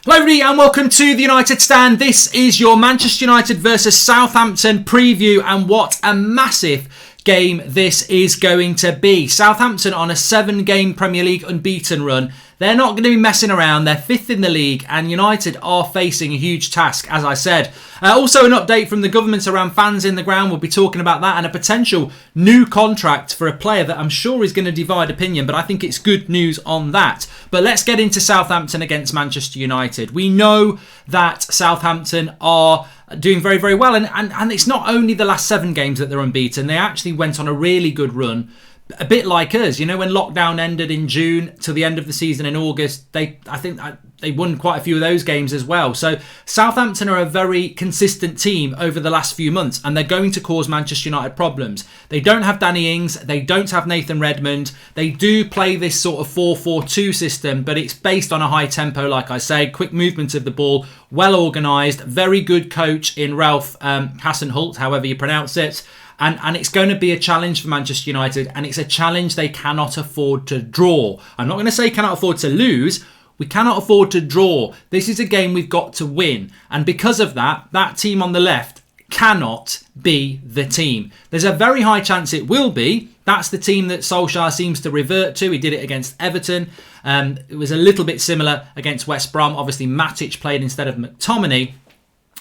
Hello everybody and welcome to the United Stand. This is your Manchester United versus Southampton preview, and what a massive game this is going to be. Southampton on a 7-game Premier League unbeaten run. They're not going to be messing around. They're 5th in the league and United are facing a huge task, as I said. Also an update from the government around fans in the ground. We'll be talking about that and a potential new contract for a player that I'm sure is going to divide opinion, but I think it's good news on that. But let's get into Southampton against Manchester United. We know that Southampton are doing very, very well. And it's not only the last 7 games that they're unbeaten. They actually went on a really good run. A bit like us, you know, when lockdown ended in June to the end of the season in August, I think they won quite a few of those games as well. So Southampton are a very consistent team over the last few months, and they're going to cause Manchester United problems. They don't have Danny Ings, they don't have Nathan Redmond. They do play this sort of 4-4-2 system, but it's based on a high tempo, like I say, quick movement of the ball, well organised, very good coach in Ralph Hasenhüttl, however you pronounce it. And it's going to be a challenge for Manchester United, and it's a challenge they cannot afford to draw. I'm not going to say cannot afford to lose. We cannot afford to draw. This is a game we've got to win. And because of that, that team on the left cannot be the team. There's a very high chance it will be. That's the team that Solskjaer seems to revert to. He did it against Everton. It was a little bit similar against West Brom. Obviously, Matic played instead of McTominay.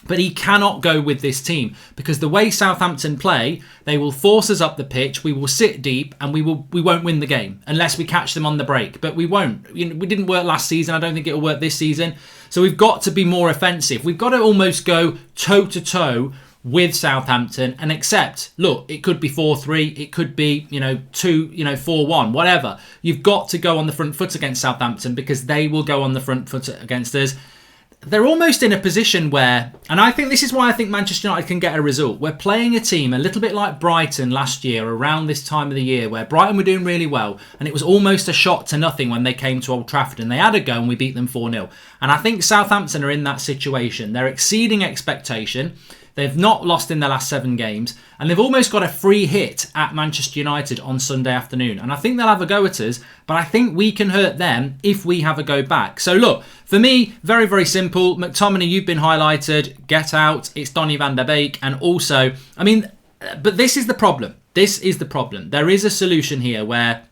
But he cannot go with this team because the way Southampton play, they will force us up the pitch. We will sit deep and we won't win the game unless we catch them on the break. But we won't. You know, we didn't work last season. I don't think it'll work this season. So we've got to be more offensive. We've got to almost go toe to toe with Southampton and accept, look, it could be 4-3, it could be 4-1, whatever. You've got to go on the front foot against Southampton because they will go on the front foot against us. They're almost in a position where, and I think this is why I think Manchester United can get a result. We're playing a team a little bit like Brighton last year around this time of the year, where Brighton were doing really well and it was almost a shot to nothing when they came to Old Trafford and they had a go and we beat them 4-0. And I think Southampton are in that situation. They're exceeding expectation. They've not lost in their last 7 games, and they've almost got a free hit at Manchester United on Sunday afternoon. And I think they'll have a go at us, but I think we can hurt them if we have a go back. So look, for me, very, very simple. McTominay, you've been highlighted. Get out. It's Donny van der Beek. And also, but this is the problem. This is the problem. There is a solution here where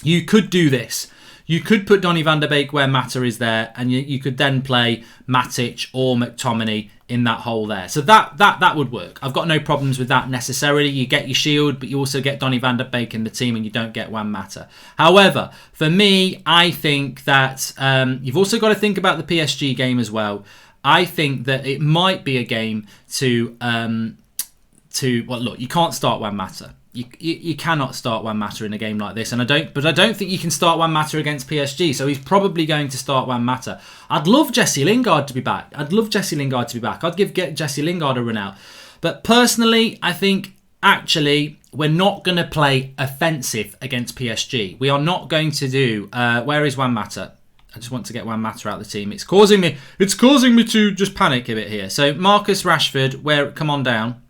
you could do this. You could put Donny van der Beek where Mata is there, and you could then play Matic or McTominay in that hole there. So that would work. I've got no problems with that necessarily. You get your shield, but you also get Donny van der Beek in the team and you don't get Juan Mata. However, for me, I think that you've also got to think about the PSG game as well. I think that it might be a game to well, look, you can't start Juan Mata. You cannot start Juan Mata in a game like this, and I don't think you can start Juan Mata against PSG. So he's probably going to start Juan Mata. I'd love Jesse Lingard to be back. I'd give Jesse Lingard a run out. But personally, I think actually we're not going to play offensive against PSG. We are not going to do. Where is Juan Mata? I just want to get Juan Mata out of the team. It's causing me to just panic a bit here. So Marcus Rashford, come on down.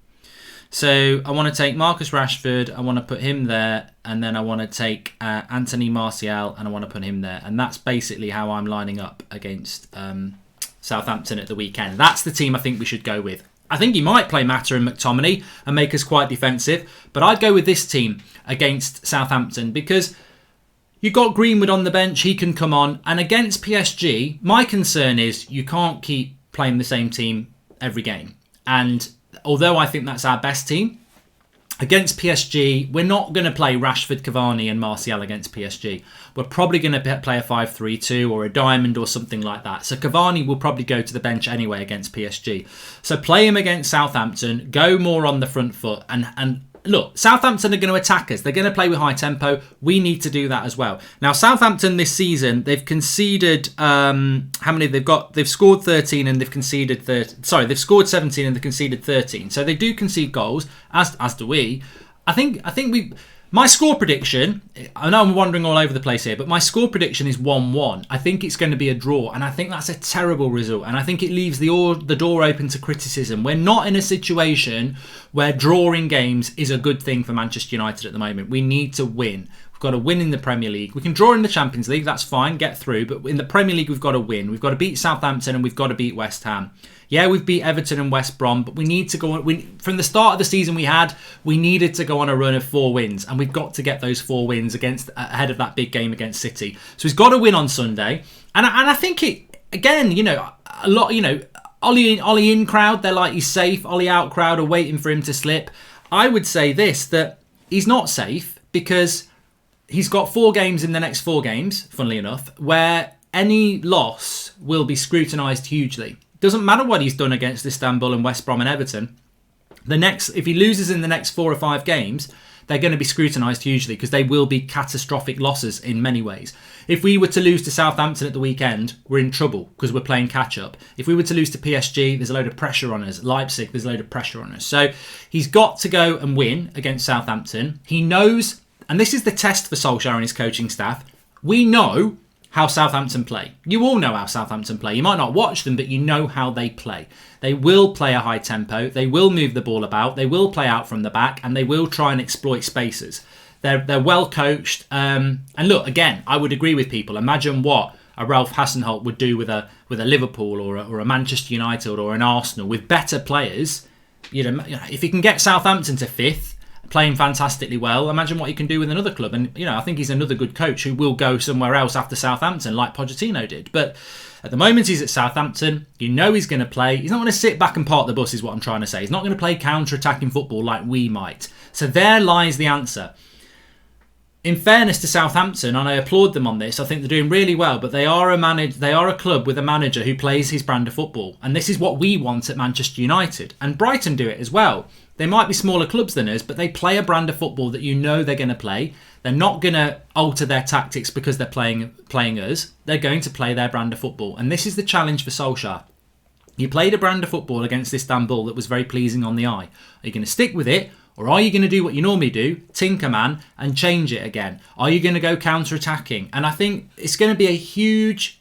So I want to take Marcus Rashford, I want to put him there, and then I want to take Anthony Martial, and I want to put him there. And that's basically how I'm lining up against Southampton at the weekend. That's the team I think we should go with. I think he might play Mata and McTominay and make us quite defensive, but I'd go with this team against Southampton because you've got Greenwood on the bench, he can come on. And against PSG, my concern is you can't keep playing the same team every game. And although I think that's our best team, against PSG, we're not going to play Rashford, Cavani and Martial against PSG. We're probably going to play a 5-3-2 or a diamond or something like that. So Cavani will probably go to the bench anyway against PSG. So play him against Southampton, go more on the front foot and look, Southampton are going to attack us. They're going to play with high tempo. We need to do that as well. Now, Southampton this season, they've conceded, how many they've got? They've scored 13 and they've conceded 13. Sorry, they've scored 17 and they've conceded 13. So they do concede goals, as do we. I think my score prediction, I know I'm wandering all over the place here, but my score prediction is 1-1. I think it's going to be a draw, and I think that's a terrible result, and I think it leaves the door open to criticism. We're not in a situation where drawing games is a good thing for Manchester United at the moment. We need to win. We've got to win in the Premier League. We can draw in the Champions League, that's fine, get through. But in the Premier League, we've got to win. We've got to beat Southampton and we've got to beat West Ham. Yeah, we've beat Everton and West Brom, but we need to go on. From the start of the season we needed to go on a run of 4 wins, and we've got to get those 4 wins ahead of that big game against City. So he's got to win on Sunday. And I think it, again, a lot, Ollie in crowd, they're like he's safe. Ollie out crowd are waiting for him to slip. I would say this, that he's not safe because he's got 4 games in the next 4 games, funnily enough, where any loss will be scrutinised hugely. Doesn't matter what he's done against Istanbul and West Brom and Everton. If he loses in the next 4 or 5 games, they're going to be scrutinised hugely because they will be catastrophic losses in many ways. If we were to lose to Southampton at the weekend, we're in trouble because we're playing catch-up. If we were to lose to PSG, there's a load of pressure on us. Leipzig, there's a load of pressure on us. So he's got to go and win against Southampton. He knows, and this is the test for Solskjaer and his coaching staff, we know how Southampton play. You all know how Southampton play. You might not watch them, but you know how they play. They will play a high tempo. They will move the ball about. They will play out from the back, and they will try and exploit spaces. They're well coached. And look, again, I would agree with people. Imagine what a Ralph Hasenhüttl would do with a Liverpool or a Manchester United or an Arsenal with better players. If he can get Southampton to 5th, playing fantastically well, imagine what he can do with another club. And I think he's another good coach who will go somewhere else after Southampton, like Pochettino did. But at the moment he's at Southampton, he's going to play. He's not going to sit back and park the bus, is what I'm trying to say. He's not going to play counter-attacking football like we might. So there lies the answer. In fairness to Southampton, and I applaud them on this, I think they're doing really well, but they are a club with a manager who plays his brand of football. And this is what we want at Manchester United. And Brighton do it as well. They might be smaller clubs than us, but they play a brand of football that they're going to play. They're not going to alter their tactics because they're playing us. They're going to play their brand of football. And this is the challenge for Solskjaer. You played a brand of football against Istanbul that was very pleasing on the eye. Are you going to stick with it? Or are you going to do what you normally do, tinker man, and change it again? Are you going to go counter-attacking? And I think it's going to be a huge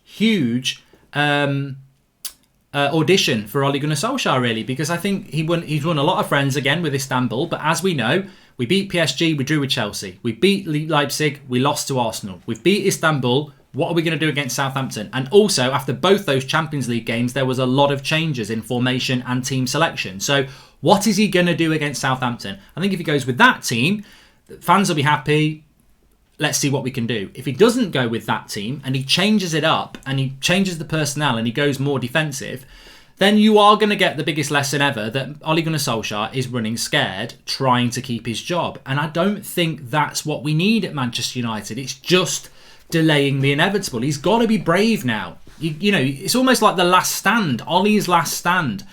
audition for Ole Gunnar Solskjaer, really, because I think he's won a lot of friends again with Istanbul. But as we know, we beat PSG, we drew with Chelsea. We beat Leipzig, we lost to Arsenal. We've beat Istanbul. What are we going to do against Southampton? And also, after both those Champions League games, there was a lot of changes in formation and team selection. So what is he going to do against Southampton? I think if he goes with that team, fans will be happy. Let's see what we can do. If he doesn't go with that team and he changes it up and he changes the personnel and he goes more defensive, then you are going to get the biggest lesson ever that Ole Gunnar Solskjaer is running scared, trying to keep his job. And I don't think that's what we need at Manchester United. It's just delaying the inevitable. He's got to be brave now. It's almost like the last stand, Ollie's last stand.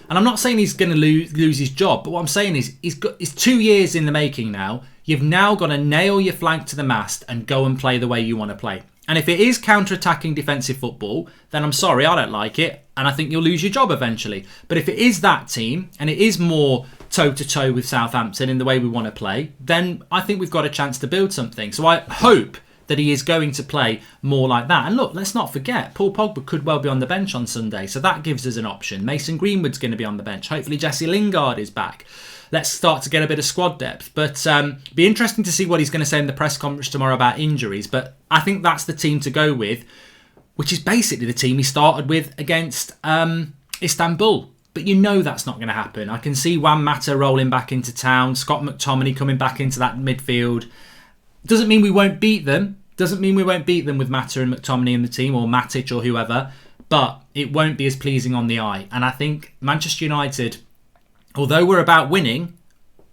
And I'm not saying he's going to lose his job, but what I'm saying is it's 2 years in the making now. You've now got to nail your flag to the mast and go and play the way you want to play. And if it is counter-attacking defensive football, then I'm sorry, I don't like it. And I think you'll lose your job eventually. But if it is that team, and it is more toe-to-toe with Southampton in the way we want to play, then I think we've got a chance to build something. So I hope that he is going to play more like that. And look, let's not forget, Paul Pogba could well be on the bench on Sunday. So that gives us an option. Mason Greenwood's going to be on the bench. Hopefully Jesse Lingard is back. Let's start to get a bit of squad depth. But be interesting to see what he's going to say in the press conference tomorrow about injuries. But I think that's the team to go with, which is basically the team he started with against Istanbul. But that's not going to happen. I can see Juan Mata rolling back into town, Scott McTominay coming back into that midfield. Doesn't mean we won't beat them. Doesn't mean we won't beat them with Mata and McTominay in the team, or Matic or whoever. But it won't be as pleasing on the eye. And I think Manchester United, although we're about winning,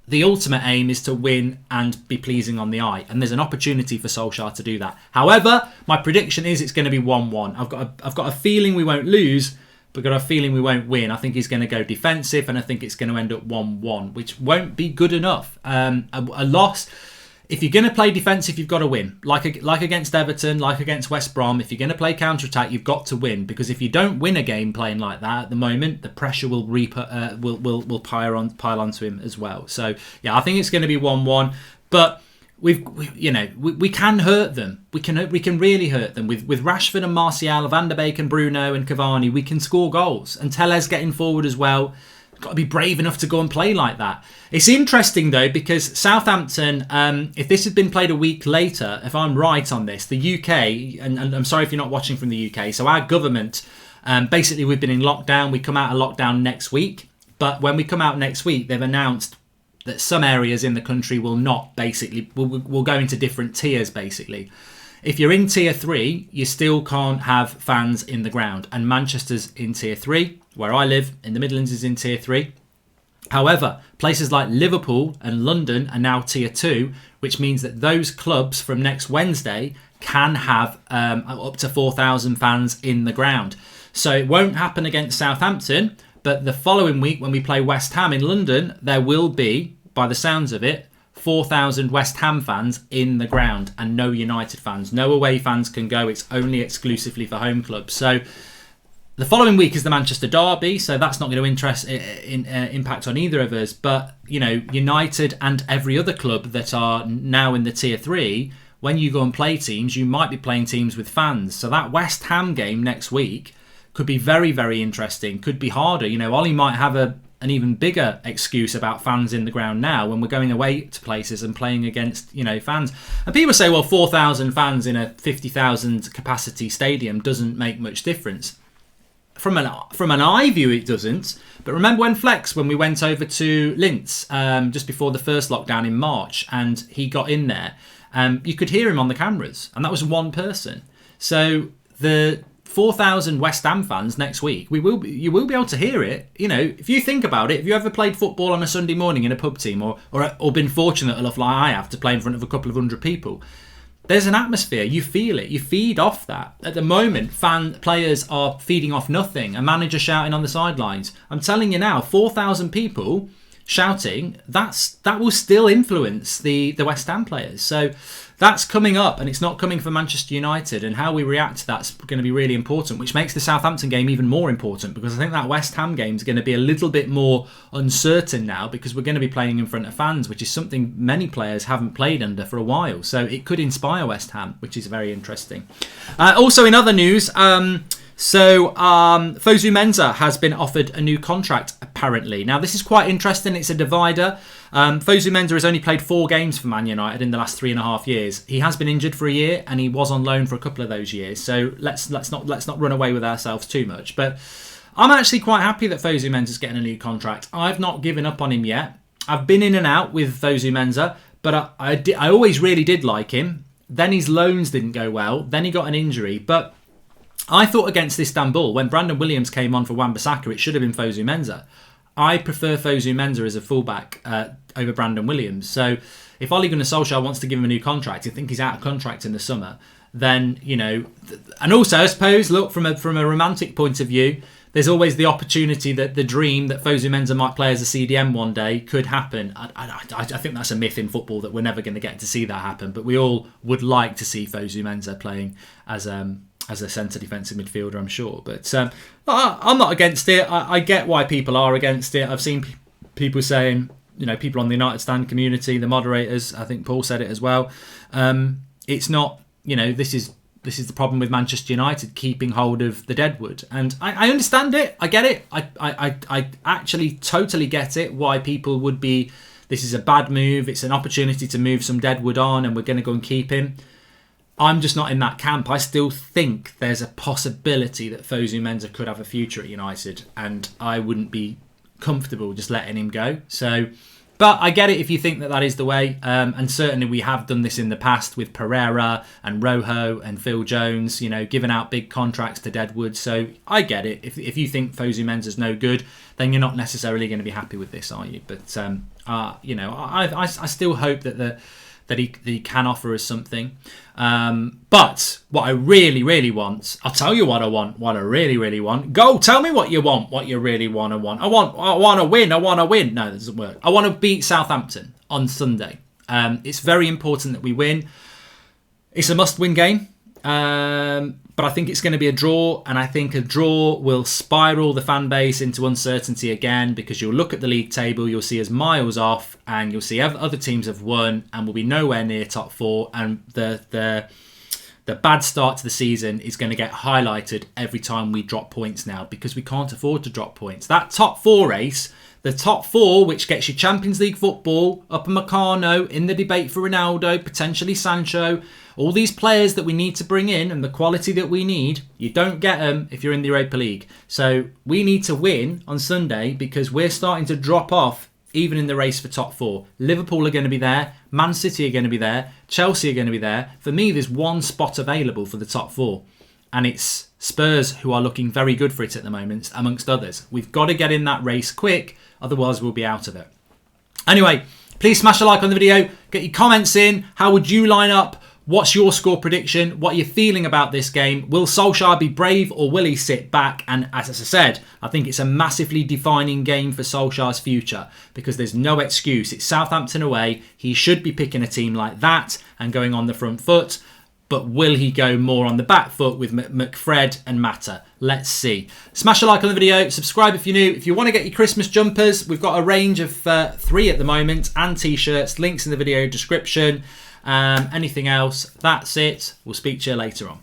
the ultimate aim is to win and be pleasing on the eye. And there's an opportunity for Solskjaer to do that. However, my prediction is it's going to be 1-1. I've got a feeling we won't lose, but got a feeling we won't win. I think he's going to go defensive, and I think it's going to end up 1-1, which won't be good enough. A loss. If you're going to play defensive, you've got to win. Like against Everton, like against West Brom, if you're going to play counter-attack, you've got to win. Because if you don't win a game playing like that at the moment, the pressure will pile onto him as well. So, yeah, I think it's going to be 1-1. But we can hurt them. We can really hurt them. With Rashford and Martial, Van der Beek and Bruno and Cavani, we can score goals. And Tellez getting forward as well. got to be brave enough to go and play like that. It's interesting though, because Southampton, if this had been played a week later, if I'm right on this, the UK, and I'm sorry if you're not watching from the UK, so our government, basically we've been in lockdown. We come out of lockdown next week, but when we come out next week, they've announced that some areas in the country will not basically, will go into different tiers basically. If you're in tier 3, you still can't have fans in the ground, and Manchester's in tier 3. Where I live in the Midlands is in tier 3. However, places like Liverpool and London are now tier 2, which means that those clubs from next Wednesday can have up to 4,000 fans in the ground. So it won't happen against Southampton, but the following week when we play West Ham in London, there will be, by the sounds of it, 4,000 West Ham fans in the ground and no United fans. No away fans can go. It's only exclusively for home clubs. So the following week is the Manchester derby, so that's not going to impact on either of us. But, you know, United and every other club that are now in the tier 3, when you go and play teams, you might be playing teams with fans. So that West Ham game next week could be very, very interesting, could be harder. You know, Ollie might have an even bigger excuse about fans in the ground now when we're going away to places and playing against, you know, fans. And people say, well, 4,000 fans in a 50,000 capacity stadium doesn't make much difference. From an eye view, it doesn't. But remember when we went over to Linz just before the first lockdown in March, and he got in there, you could hear him on the cameras, and that was one person. So the 4,000 West Ham fans next week, you will be able to hear it. You know, if you think about it, have you ever played football on a Sunday morning in a pub team, or been fortunate enough like I have to play in front of a couple of hundred people? There's an atmosphere. You feel it. You feed off that. At the moment, players are feeding off nothing. A manager shouting on the sidelines. I'm telling you now, 4,000 people shouting, that will still influence the West Ham players. So that's coming up, and it's not coming for Manchester United, and how we react to that's going to be really important, which makes the Southampton game even more important, because I think that West Ham game is going to be a little bit more uncertain now, because we're going to be playing in front of fans, which is something many players haven't played under for a while. So it could inspire West Ham, which is very interesting. Also in other news, Fosu Mensah has been offered a new contract, apparently. Now, this is quite interesting. It's a divider. Fosu Mensah has only played 4 games for Man United in the last 3.5 years. He has been injured for a year, and he was on loan for a couple of those years. So let's not run away with ourselves too much. But I'm actually quite happy that Fosu Mensah is getting a new contract. I've not given up on him yet. I've been in and out with Fosu Mensah, but I always really did like him. Then his loans didn't go well. Then he got an injury, but I thought against Istanbul, when Brandon Williams came on for Wan-Bissaka, it should have been Fosu Mensah. I prefer Fosu Mensah as a fullback over Brandon Williams. So if Ole Gunnar Solskjaer wants to give him a new contract, I think he's out of contract in the summer, then, you know, and also I suppose, look, from a romantic point of view, there's always the opportunity that the dream that Fosu Mensah might play as a CDM one day could happen. I think that's a myth in football that we're never going to get to see that happen, but we all would like to see Fosu Mensah playing as a centre defensive midfielder, I'm sure. But I'm not against it. I get why people are against it. I've seen people saying, you know, people on the United Stand community, the moderators, I think Paul said it as well. It's not, you know, this is the problem with Manchester United keeping hold of the deadwood. And I understand it. I get it. I actually totally get it, why people would be, this is a bad move. It's an opportunity to move some deadwood on, and we're going to go and keep him. I'm just not in that camp. I still think there's a possibility that Fosu Mensah could have a future at United, and I wouldn't be comfortable just letting him go. So, but I get it if you think that is the way, and certainly we have done this in the past with Pereira and Rojo and Phil Jones, you know, giving out big contracts to Deadwood. So I get it. If you think Fosu Mensah's no good, then you're not necessarily going to be happy with this, are you? But you know, I still hope that he can offer us something. But what I really, really want, I'll tell you what I want, what I really, really want. Go, tell me what you want, what you really want to want. I want to win. No, that doesn't work. I want to beat Southampton on Sunday. It's very important that we win. It's a must-win game. But I think it's going to be a draw, and I think a draw will spiral the fan base into uncertainty again, because you'll look at the league table, you'll see us miles off, and you'll see other teams have won and will be nowhere near top 4, and the bad start to the season is going to get highlighted every time we drop points now, because we can't afford to drop points. That top 4 race, The top 4, which gets you Champions League football, Upamecano, in the debate for Ronaldo, potentially Sancho, all these players that we need to bring in and the quality that we need, you don't get them if you're in the Europa League. So we need to win on Sunday because we're starting to drop off even in the race for top 4. Liverpool are going to be there. Man City are going to be there. Chelsea are going to be there. For me, there's one spot available for the top 4. And it's Spurs who are looking very good for it at the moment, amongst others. We've got to get in that race quick, otherwise we'll be out of it. Anyway, please smash a like on the video. Get your comments in. How would you line up? What's your score prediction? What are you feeling about this game? Will Solskjaer be brave or will he sit back? And as I said, I think it's a massively defining game for Solskjaer's future because there's no excuse. It's Southampton away. He should be picking a team like that and going on the front foot. But will he go more on the back foot with McFred and Mata? Let's see. Smash a like on the video. Subscribe if you're new. If you want to get your Christmas jumpers, we've got a range of 3 at the moment and t-shirts. Links in the video description. Anything else? That's it. We'll speak to you later on.